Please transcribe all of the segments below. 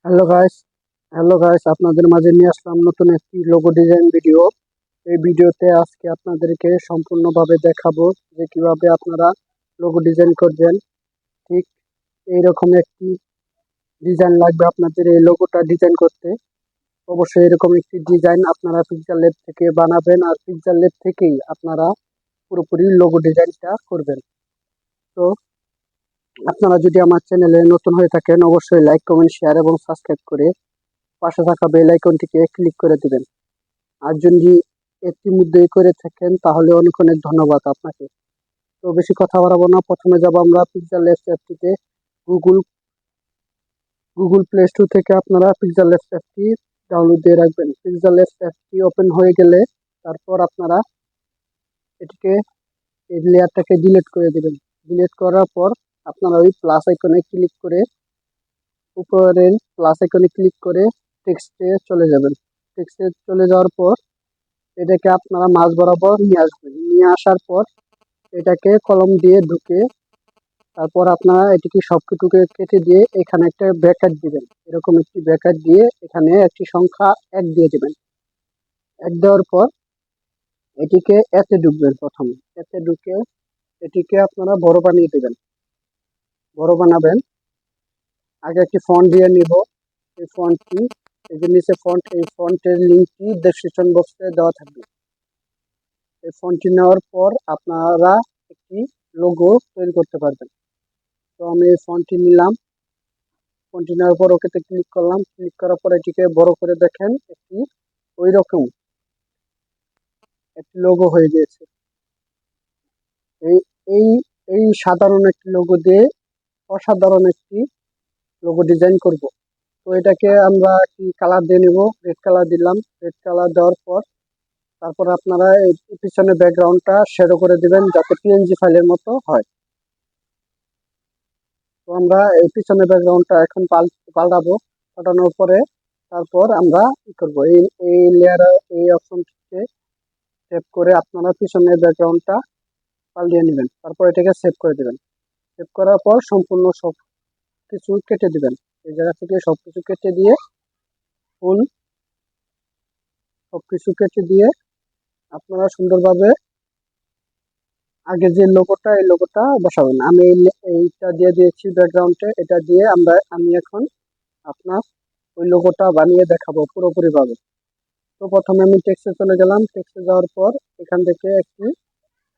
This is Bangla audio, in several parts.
হ্যালো গাইস, আপনাদের মাঝে নিয়ে আসলাম নতুন একটি লোগো ডিজাইন ভিডিও। এই ভিডিওতে আজকে আপনাদেরকে সম্পূর্ণভাবে দেখাবো যে কিভাবে আপনারা লোগো ডিজাইন করবেন। ঠিক এইরকম একটি ডিজাইন লাগবে আপনাদের এই লোগোটা ডিজাইন করতে। অবশ্যই এরকম একটি ডিজাইন আপনারা পিক্সেল ল্যাব থেকে বানাবেন, আর পিক্সেল ল্যাব থেকেই আপনারা পুরোপুরি লোগো ডিজাইনটা করবেন। তো আপনারা যদি আমার চ্যানেলে নতুন হয়ে থাকেন, অবশ্যই লাইক, কমেন্ট, শেয়ার এবং সাবস্ক্রাইব করে পাশে থাকা বেল আইকনটিকে ক্লিক করে দিবেন। আর যদি ইতিমধ্যেই করে থাকেন তাহলে অনেক অনেক ধন্যবাদ আপনাকে। তো বেশি কথা বাড়াবো না, প্রথমে যাব আমরা পিক্সেল ল্যাবস অ্যাপটিতে। গুগল গুগল প্লে স্টোর থেকে আপনারা পিক্সেল ল্যাবস অ্যাপটি ডাউনলোড দিয়ে রাখবেন। পিক্সেল ল্যাবস অ্যাপটি ওপেন হয়ে গেলে তারপর আপনারা এটিকে এই লেয়ারটাকে ডিলিট করে দেবেন। ডিলিট করার পর আপনারা ওই প্লাস আইকনে ক্লিক করে, উপরের প্লাস আইকনে ক্লিক করে টেক্সটে চলে যাবেন। টেক্সটে চলে যাওয়ার পর এটাকে আপনারা মাঝ বরাবর নিয়ে আসবেন। নিয়ে আসার পর এটাকে কলম দিয়ে ঢুকে তারপর আপনারা এটিকে সবকিছুকে কেটে দিয়ে এখানে একটা ব্র্যাকেট দিবেন। এরকম একটি ব্র্যাকেট দিয়ে এখানে একটি সংখ্যা 1 দিয়ে দিবেন। 1 দেওয়ার পর এটিকে এতে ঢুকবেন। প্রথমে এতে ঢুকে এটিকে আপনারা বড় বানিয়ে দেবেন। বড় বানাবেন, আগে একটি ফন্ট দিয়ে নিব। এই ফন্টটি, এই যে নিচে ফন্ট, এই ফন্টের লিঙ্কটি ডেসক্রিপশন বক্সে দেওয়া থাকবে। এই ফন্টটি নেওয়ার পর আপনারা একটি লোগো তৈরি করতে পারবেন। তো আমি এই ফন্টটি নিলাম। ফন্টটি নেওয়ার পর ওকেতে ক্লিক করলাম। ক্লিক করার পর এটিকে বড় করে দেখেন একটি ওই রকম একটি লোগো হয়ে গিয়েছে। এই এই এই সাধারণ একটি লোগো দিয়ে অসাধারণ একটি লোগো ডিজাইন করব। তো এটাকে আমরা কি কালার দিয়ে নিব, রেড কালার দিলাম। রেড কালার দেওয়ার পর তারপর আপনারা এই পিছনে ব্যাকগ্রাউন্ডটা শ্যাডো করে দিবেন যাতে পিএনজি ফাইলের মতো হয়। তো আমরা এই পিছনে ব্যাকগ্রাউন্ডটা এখন পাল্টাবো। পাল্টানোর পরে তারপর আমরা কি করব, এই লেয়ার, এই অপশনটিতে সেভ করে আপনারা পিছনের ব্যাকগ্রাউন্ডটা পাল্টিয়ে নেবেন। তারপর এটাকে সেভ করে দিবেন। সেভ করার পর সম্পূর্ণ সব কিছু কেটে দিবেন। এই জায়গা থেকে সবকিছু কেটে দিয়ে ফুল সবকিছু কেটে দিয়ে আপনারা সুন্দরভাবে আগে যে লোগোটা, এই লোগোটা বসাবেন। আমি এইটা দিয়ে দিয়েছি ব্যাকগ্রাউন্ডে। এটা দিয়ে আমি এখন আপনার ওই লোগোটা বানিয়ে দেখাবো পুরোপুরি ভাবে। তো প্রথমে আমি টেক্সটে চলে গেলাম। টেক্সটে যাওয়ার পর এখান থেকে একটি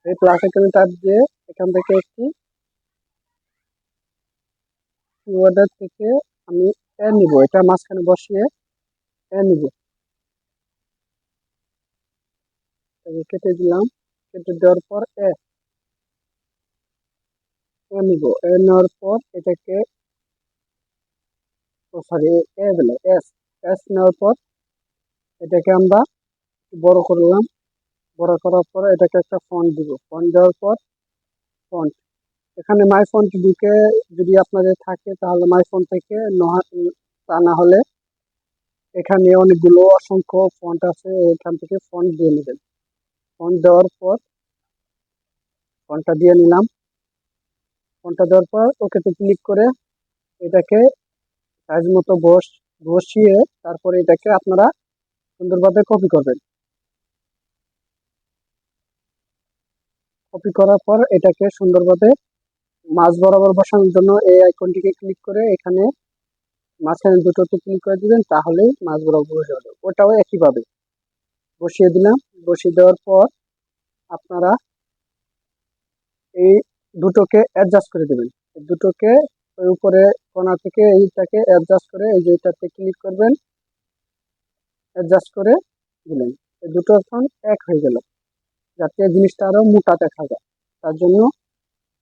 এই প্লাস আইকনে টাচ দিয়ে এখান থেকে একটি কিওয়ার্ডের থেকে আমি এ নিব, এটা মাঝখানে বসিয়ে এ নিব। কেটে দিলাম। কেটে দেওয়ার পর এ নিব। এ নেওয়ার পর এটাকে, সরি, এ বলে এস। নেওয়ার পর এটাকে আমরা বড় করলাম। বড় করার পর এটাকে একটা ফন্ট দিব। ফন্ট দেওয়ার পর ফন্ট, এখানে মাই ফন্ট ঢুকে যদি আপনাদের থাকে তাহলে মাই ফন্ট থেকে, তা না হলে এখানে অনেকগুলো অসংখ্য ফন্ট আছে, এখান থেকে ফন্ট দিয়ে নেবেন। ফন্ট দেওয়ার পর ফন্টটা দিয়ে নিলাম। ফন্টটা দেওয়ার পর ওকেতে ক্লিক করে এটাকে সাইজ মতো বসিয়ে তারপরে এটাকে আপনারা সুন্দরভাবে কপি করবেন। কপি করার পর এটাকে সুন্দরভাবে মাঝ বরাবর বসানোর জন্য এই আইকনটিকে ক্লিক করে এখানে মাঝখানে দুটোতে ক্লিক করে দিবেন, তাহলেই মাঝ বরাবর বসে যাবে। ওটাও একইভাবে বসিয়ে দিলাম। বসিয়ে দেওয়ার পর আপনারা এই দুটোকে অ্যাডজাস্ট করে দেবেন। দুটোকে ওই উপরে কোণা থেকে এইটাকে অ্যাডজাস্ট করে এই যে এটাতে ক্লিক করবেন, অ্যাডজাস্ট করে দিলেন। এই দুটো এখন এক হয়ে গেল, যাতে জিনিসটা আরো মোটা দেখা যায়। তার জন্য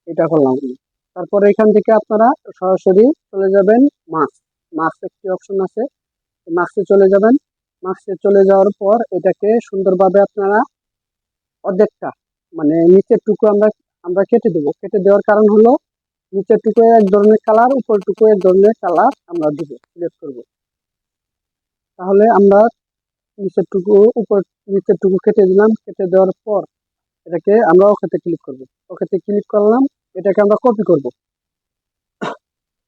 এটা করলাম। তারপরে এখান থেকে আপনারা সরাসরি চলে যাবেন মার্কস একটি অপশন আছে, মার্কসে চলে যাবেন। মার্কসে চলে যাওয়ার পর এটাকে সুন্দরভাবে আপনারা অর্ধেকটা, মানে নিচের টুকু আমরা আমরা কেটে দেবো। কেটে দেওয়ার কারণ হলো নিচের টুকু এক ধরনের কালার, উপর টুকু এক ধরনের কালার আমরা দিব, সিলেক্ট করব। তাহলে আমরা নিচের টুকু কেটে দিলাম। কেটে দেওয়ার পর এটাকে আমরা ওকেতে ক্লিক করব। ওকেতে ক্লিক করলাম। এটাকে আমরা কপি করব।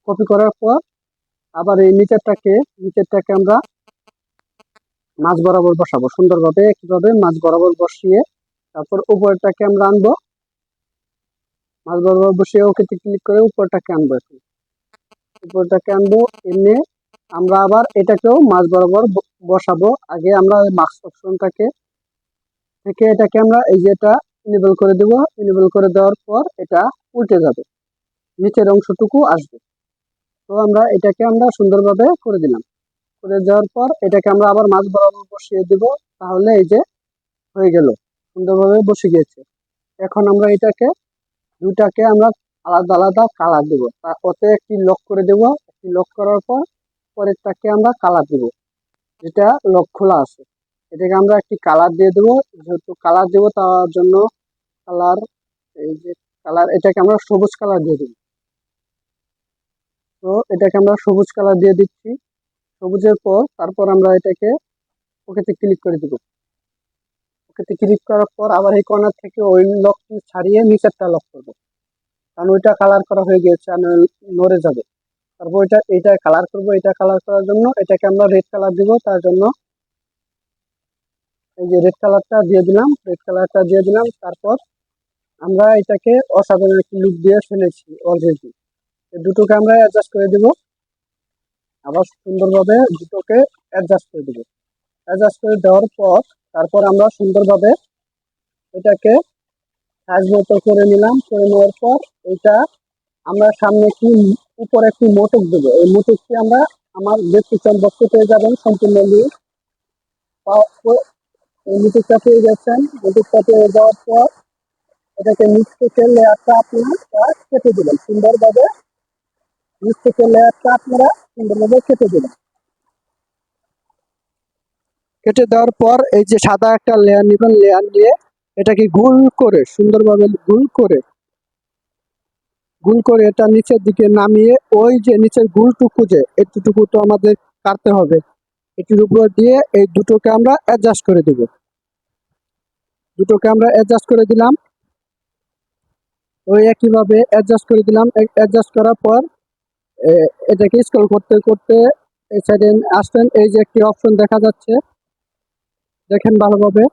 কপি করার পর আবার এই নিচেরটাকে আমরা মাঝ বরাবর বসাবো সুন্দরভাবে, একইভাবে মাঝ বরাবর বসিয়ে তারপর উপরটাকে আমরা আনবো, মাঝ বরাবর বসিয়ে ওকেতে ক্লিক করে উপরটাকে আনবো। এখন উপরটাকে আনবো, এনে আমরা আবার এটাকেও মাঝ বরাবর বসাবো। আগে আমরা মাস্ক অপশনটাকে থেকে এটাকে আমরা এই যে এটা ইনেবল করে দেবো। ইনেবল করে দেওয়ার পর এটা উল্টে যাবে, নিচের অংশটুকু আসবে। তো আমরা এটাকে আমরা সুন্দরভাবে করে দিলাম। করে যাওয়ার পর এটাকে আমরা আবার মাঝ বরাবর বসিয়ে দিব। তাহলে এই যে হয়ে গেল, সুন্দরভাবে বসে গিয়েছে। এখন আমরা এটাকে দুটাকে আমরা আলাদা আলাদা কালার দেবো। ওতে একটি লক করে দেবো। একটি লক করার পর পরেরটাকে আমরা কালার দেবো, যেটা লক খোলা আছে। এটাকে আমরা একটি কালার দিয়ে দেবো। যেহেতু কালার দেবো তার জন্য কালার, এই যে কালার, এটাকে আমরা সবুজ কালার দিয়ে দেবো। তো এটাকে আমরা সবুজ কালার দিয়ে দিচ্ছি। সবুজের পর তারপর আমরা এটাকে ওকেতে ক্লিক করে দিব। ওকেতে ক্লিক করার পর আবার এই কর্নার থেকে ওই লকটি ছাড়িয়ে নিচেরটা লক করবো, কারণ ওইটা কালার করা হয়ে গিয়েছে আর নড়ে যাবে। তারপর এটা কালার করবো। এটা কালার করার জন্য এটাকে আমরা রেড কালার দিব। তার জন্য এই যে রেড কালারটা দিয়ে দিলাম, রেড কালারটা দিয়ে দিলাম। তারপর আমরা এটাকে অসাধারণ একটি লুক দিয়ে ফেলেছি অলরেডি। দুটোকে আমরা অ্যাডজাস্ট করে দিব, আবার সুন্দরভাবে দুটোকে অ্যাডজাস্ট করে দিব। অ্যাডজাস্ট করে দেওয়ার পর তারপর আমরা সুন্দরভাবে এটাকে সাইজ মতো করে নিলাম। করে নেওয়ার পর এটা আমরা সামনে কি উপরে একটি মোটক দেবো। এই মোটকটি আমরা আমার ডেসক্রিপশন বক্সে পেয়ে যাবেন সম্পূর্ণ লিঙ্ক। এই মোটকটা পেয়ে গেছেন। মোটকটা পেয়ে যাওয়ার পর এটাকে নিচ থেকে লেয়ারটা আপনারা কেটে দিবেন সুন্দরভাবে। নিচ থেকে লেয়ারটা আপনারা সুন্দরভাবে কেটে দিবেন। কেটে দেওয়ার পর এই যে সাদা একটা লেয়ার নেবেন। লেয়ার নিয়ে এটাকে গোল করে সুন্দরভাবে গোল করে এটা নিচের দিকে নামিয়ে ওই যে নিচের গোলটুকু যে এতটুকু তো আমাদের কাটতে হবে, এটির উপর দিয়ে এই দুটোকে আমরা অ্যাডজাস্ট করে দিব। দুটোকে আমরা অ্যাডজাস্ট করে দিলাম, ওই একইভাবে অ্যাডজাস্ট করে দিলাম। অ্যাডজাস্ট করার পর এটাকে স্ক্রল করতে করতে এই সাইডে আসবেন। এই যে একটি অপশন দেখা যাচ্ছে, দেখেন ভালোভাবে।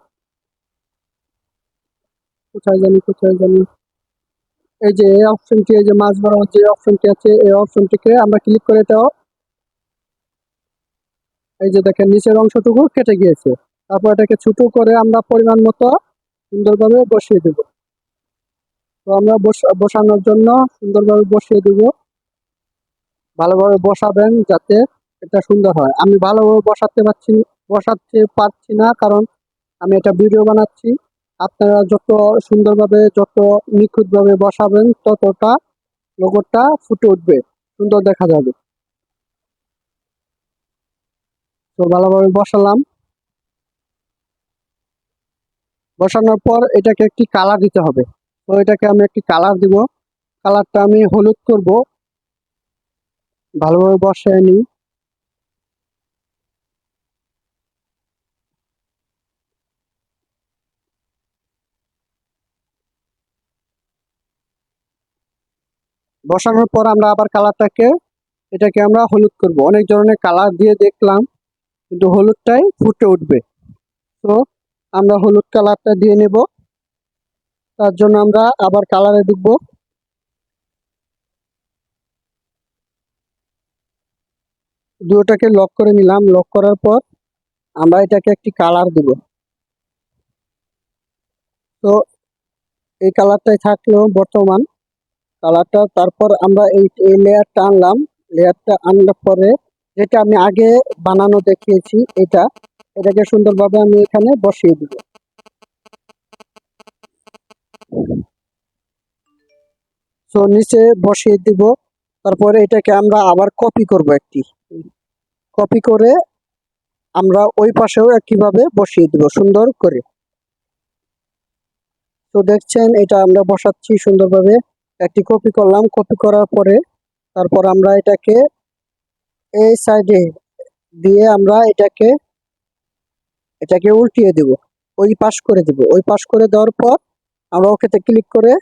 কোথায় জানি এই যে এই অপশনটি, এই যে মাঝ বরাবর যে অপশনটি আছে এই অপশনটিকে আমরা ক্লিক করে এটাও এই যে দেখেন নিচের অংশটুকু কেটে গিয়েছে। তারপর এটাকে ছোট করে আমরা পরিমাণ মতো সুন্দরভাবে বসিয়ে দেব। তো আমরা বসানোর জন্য সুন্দরভাবে বসিয়ে দেব। ভালোভাবে বসাবেন যাতে এটা সুন্দর হয়। আমি ভালোভাবে বসাতে পারছি না, কারণ আমি এটা ভিডিও বানাচ্ছি। আপনারা যত সুন্দরভাবে যত নিখুঁতভাবে বসাবেন ততটা লোগোটা ফুটে উঠবে, সুন্দর দেখা যাবে। তো ভালোভাবে বসালাম। বসানোর পর এটাকে একটি কালার দিতে হবে। তো এটাকে আমি একটি কালার দিব। কালারটা আমি হলুদ করব। ভালোভাবে বসায় নিই। বসানোর পর আমরা আবার এটাকে আমরা হলুদ করব। অনেক ধরনের কালার দিয়ে দেখলাম, কিন্তু হলুদটাই ফুটে উঠবে। তো আমরা হলুদ কালারটা দিয়ে নেব। তার জন্য আমরা আবার কালারে ঢুকবো। দুটোটাকে লক করে নিলাম। লক করার পর আমরা এটাকে একটি কালার দিব। তো এই কালারটাই থাকলো বর্তমান কালারটা। তারপর আমরা এই লেয়ারটা আনলাম। লেয়ারটা আনলার পরে যেটা আমি আগে বানানো দেখিয়েছি এটাকে সুন্দরভাবে আমি এখানে বসিয়ে দিব। তো নিচে বসিয়ে দিব। তারপরে এটাকে আমরা আবার কপি করব। কপি করে আমরা ওই পাশেও একইভাবে বসিয়ে দিব সুন্দর করে। তো দেখছেন এটা আমরা বসাচ্ছি সুন্দরভাবে। একটি কপি করলাম। কপি করার পরে তারপর আমরা এটাকে এই সাইডে দিয়ে আমরা এটাকে উল্টিয়ে দিব, ওই পাশ করে দিব। ওই পাশ করে দেওয়ার পর আমরা ওকেতে ক্লিক করে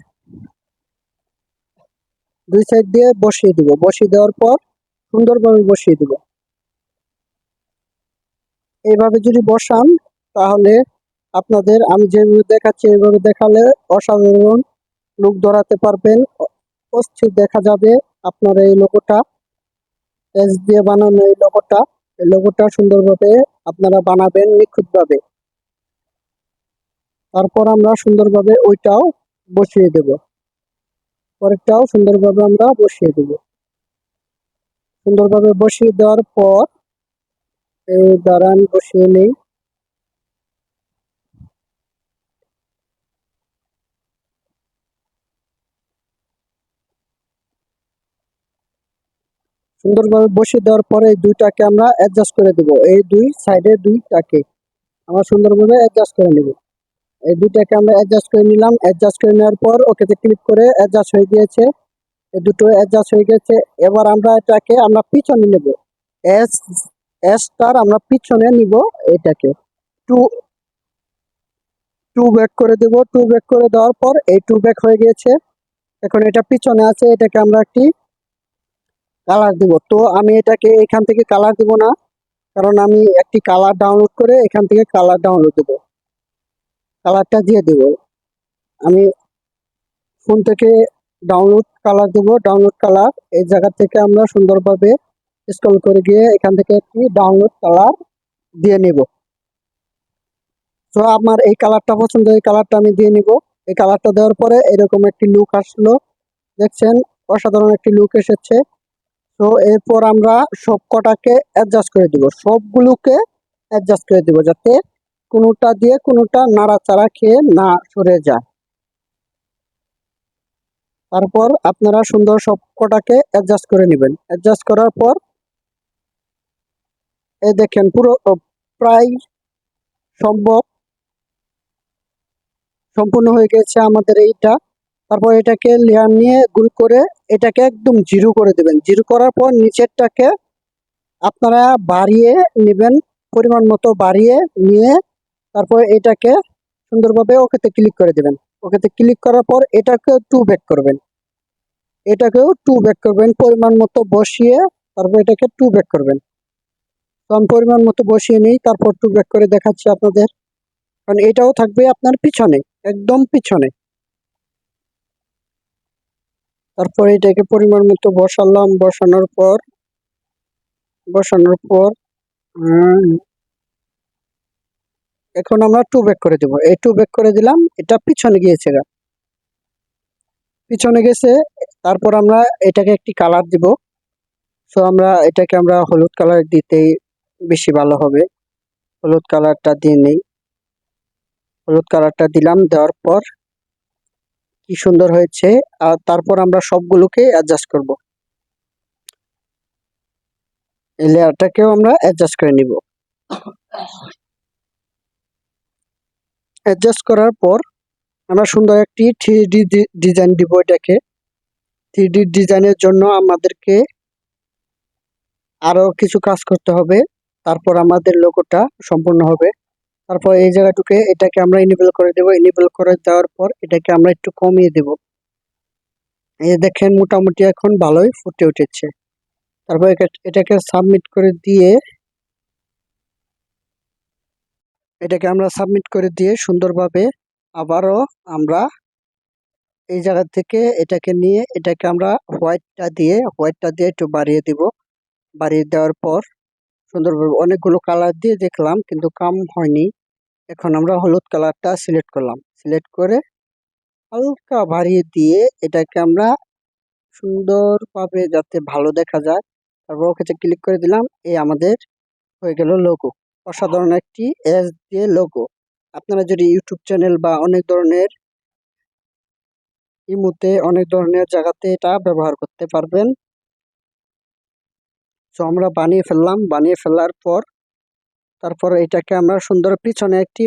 দুই সাইড দিয়ে বসিয়ে দিব। বসিয়ে দেওয়ার পর সুন্দরভাবে বসিয়ে দিব। এইভাবে যদি বসান তাহলে আপনাদের আমি যেভাবে দেখাচ্ছি এইভাবে দেখালে অসাধারণ লুক ধরাতে পারবেন। অস্থির দেখা যাবে আপনার এই লোগোটা, এস দিয়ে বানানো এই লোগোটা সুন্দরভাবে আপনারা বানাবেন নিখুঁতভাবে। তারপর আমরা সুন্দরভাবে ওইটাও বসিয়ে দেব, পরেরটাও সুন্দরভাবে আমরা বসিয়ে দেব। সুন্দরভাবে বসিয়ে দেওয়ার পর এই দাঁড়ান বসিয়ে নেই। সুন্দরভাবে বসিয়ে দেওয়ার পরে এই দুইটাকে আমরা অ্যাডজাস্ট করে দেব, এই দুই সাইডে দুইটাকে আমরা সুন্দরভাবে অ্যাডজাস্ট করে নেব। এই দুইটাকে আমরা অ্যাডজাস্ট করে নিলাম। অ্যাডজাস্ট করে নেওয়ার পর ওকেতে ক্লিক করে অ্যাডজাস্ট হয়ে গিয়েছে, এই দুটো অ্যাডজাস্ট হয়ে গেছে। এবার আমরা এটাকে আমরা পিছনে নেব, এস এসটার আমরা পিছনে নিব। এটাকে টু টু ব্যাক করে দেব। টু ব্যাক করে দেওয়ার পর এই টু ব্যাক হয়ে গিয়েছে, এখন এটা পিছনে আছে, এটাকে আমরা একটি কালার দিব। তো আমি এটাকে এখান থেকে কালার দিব না, কারণ আমি একটি কালার ডাউনলোড করে এখান থেকে কালার ডাউনলোড দেব, কালারটা দিয়ে দেব। আমি ফোন থেকে ডাউনলোড কালার দেব, ডাউনলোড কালার এই জায়গা থেকে আমরা সুন্দরভাবে স্ক্রল করে গিয়ে এখান থেকে একটি ডাউনলোড কালার দিয়ে নেব। তো আমার এই কালারটা পছন্দ, এই কালারটা আমি দিয়ে নিব। এই কালারটা দেওয়ার পরে এরকম একটি লুক আসলো, দেখছেন অসাধারণ একটি লুক এসেছে। তো এরপর আমরা সব কটাকে অ্যাডজাস্ট করে দিব, সবগুলোকে অ্যাডজাস্ট করে দিব যাতে কোনোটা দিয়ে কোনোটা নাড়াচাড়া খেয়ে না সরে যায়। তারপর আপনারা সুন্দর সব কটাকে অ্যাডজাস্ট করে নেবেন। অ্যাডজাস্ট করার পর এই দেখেন পুরো প্রায় সম্ভব সম্পূর্ণ হয়ে গেছে আমাদের এইটা। তারপর এটাকে লেয়ার নিয়ে গুল করে এটাকে একদম জিরো করে দেবেন। জিরো করার পর নিচেরটাকে আপনারা বাড়িয়ে নেবেন, পরিমাণ মতো বাড়িয়ে নিয়ে তারপর এটাকে সুন্দরভাবে ওকেতে ক্লিক করে দেবেন। ওকেতে ক্লিক করার পর এটাকে টু ব্যাক করবেন, এটাকেও টু ব্যাক করবেন পরিমাণ মতো বসিয়ে, তারপর এটাকে টু ব্যাক করবেন। তো আমি পরিমাণ মতো বসিয়ে নিই, তারপর টু ব্যাক করে দেখাচ্ছি আপনাদের, কারণ এটাও থাকবে আপনার পিছনে, একদম পিছনে। তারপর এটাকে পরিমাণ মতো বসালাম, বসানোর পর এখন আমরা টু ব্যাক করে দেব। এই টু ব্যাক করে দিলাম, এটা পিছনে গিয়েছে, পিছনে গেছে। তারপর আমরা এটাকে একটি কালার দিব। সো আমরা এটাকে আমরা হলুদ কালার দিতেই বেশি ভালো হবে, হলুদ কালারটা দিয়ে নেই। হলুদ কালারটা দিলাম, দেওয়ার পর কি সুন্দর হয়েছে। আর তারপর আমরা সবগুলোকে অ্যাডজাস্ট করব, এই লেয়ারটাকেও আমরা অ্যাডজাস্ট করে নিব। অ্যাডজাস্ট করার পর আমরা সুন্দর একটি 3D ডিজাইন দিব। এটাকে 3D ডিজাইনের জন্য আমাদেরকে আরো কিছু কাজ করতে হবে, তারপর আমাদের লোগোটা সম্পূর্ণ হবে। তারপর এই জায়গাটুকে এটাকে আমরা ইনেবল করে দেব। ইনেবল করে দেওয়ার পর এটাকে আমরা একটু কমিয়ে দেব। এই দেখেন মোটামুটি এখন ভালোই ফুটে উঠেছে। তারপর এটাকে সাবমিট করে দিয়ে সুন্দরভাবে আবারও আমরা এই জায়গা থেকে এটাকে নিয়ে এটাকে আমরা হোয়াইটটা দিয়ে একটু বাড়িয়ে দিব। বাড়িয়ে দেওয়ার পর সুন্দরভাবে অনেকগুলো কালার দিয়ে দেখলাম কিন্তু কাম হয়নি। এখন আমরা হলুদ কালারটা সিলেক্ট করলাম, সিলেক্ট করে হালকা বাড়িয়ে দিয়ে এটাকে আমরা সুন্দরভাবে যাতে ভালো দেখা যায়, তারপর ওকে ক্লিক করে দিলাম। এই আমাদের হয়ে গেল লোগো, অসাধারণ একটি এস দিয়ে লোগো। আপনারা যদি ইউটিউব চ্যানেল বা অনেক ধরনের ইমোতে অনেক ধরনের জায়গাতে এটা ব্যবহার করতে পারবেন। তো আমরা বানিয়ে ফেললাম, বানিয়ে ফেলার পর তারপর এটাকে আমরা সুন্দর পিছনে একটি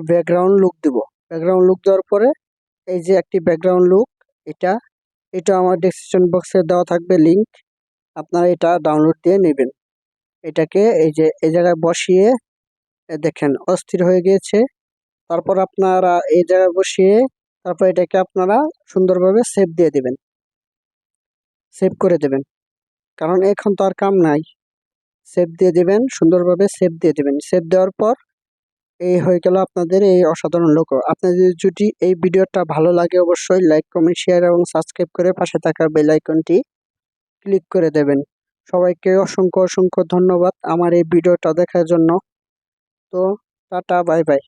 ব্যাকগ্রাউন্ড লুক দিব। ব্যাকগ্রাউন্ড লুক দেওয়ার পরে এই যে একটি ব্যাকগ্রাউন্ড লুক, এটা আমার ডেসক্রিপশন বক্সে দেওয়া থাকবে লিংক, আপনারা এটা ডাউনলোড দিয়ে নেবেন। এটাকে এই যে এই জায়গায় বসিয়ে দেখেন অস্থির হয়ে গিয়েছে। তারপর আপনারা এই জায়গায় বসিয়ে তারপর এটাকে আপনারা সুন্দরভাবে সেভ দিয়ে দেবেন, সেভ করে দেবেন। কারণ এখন তো আর কাম নাই। সেভ দিয়ে দিবেন, সুন্দরভাবে সেভ দিয়ে দিবেন। সেভ দেওয়ার পর এই হয়ে গেল আপনাদের এই অসাধারণ লোগো। আপনাদের যদি এই ভিডিওটা ভালো লাগে অবশ্যই লাইক, কমেন্ট, শেয়ার এবং সাবস্ক্রাইব করে পাশে থাকা বেল আইকনটি ক্লিক করে দেবেন। সবাইকে অসংখ্য অসংখ্য ধন্যবাদ আমার এই ভিডিওটা দেখার জন্য। তো টাটা, বাই বাই।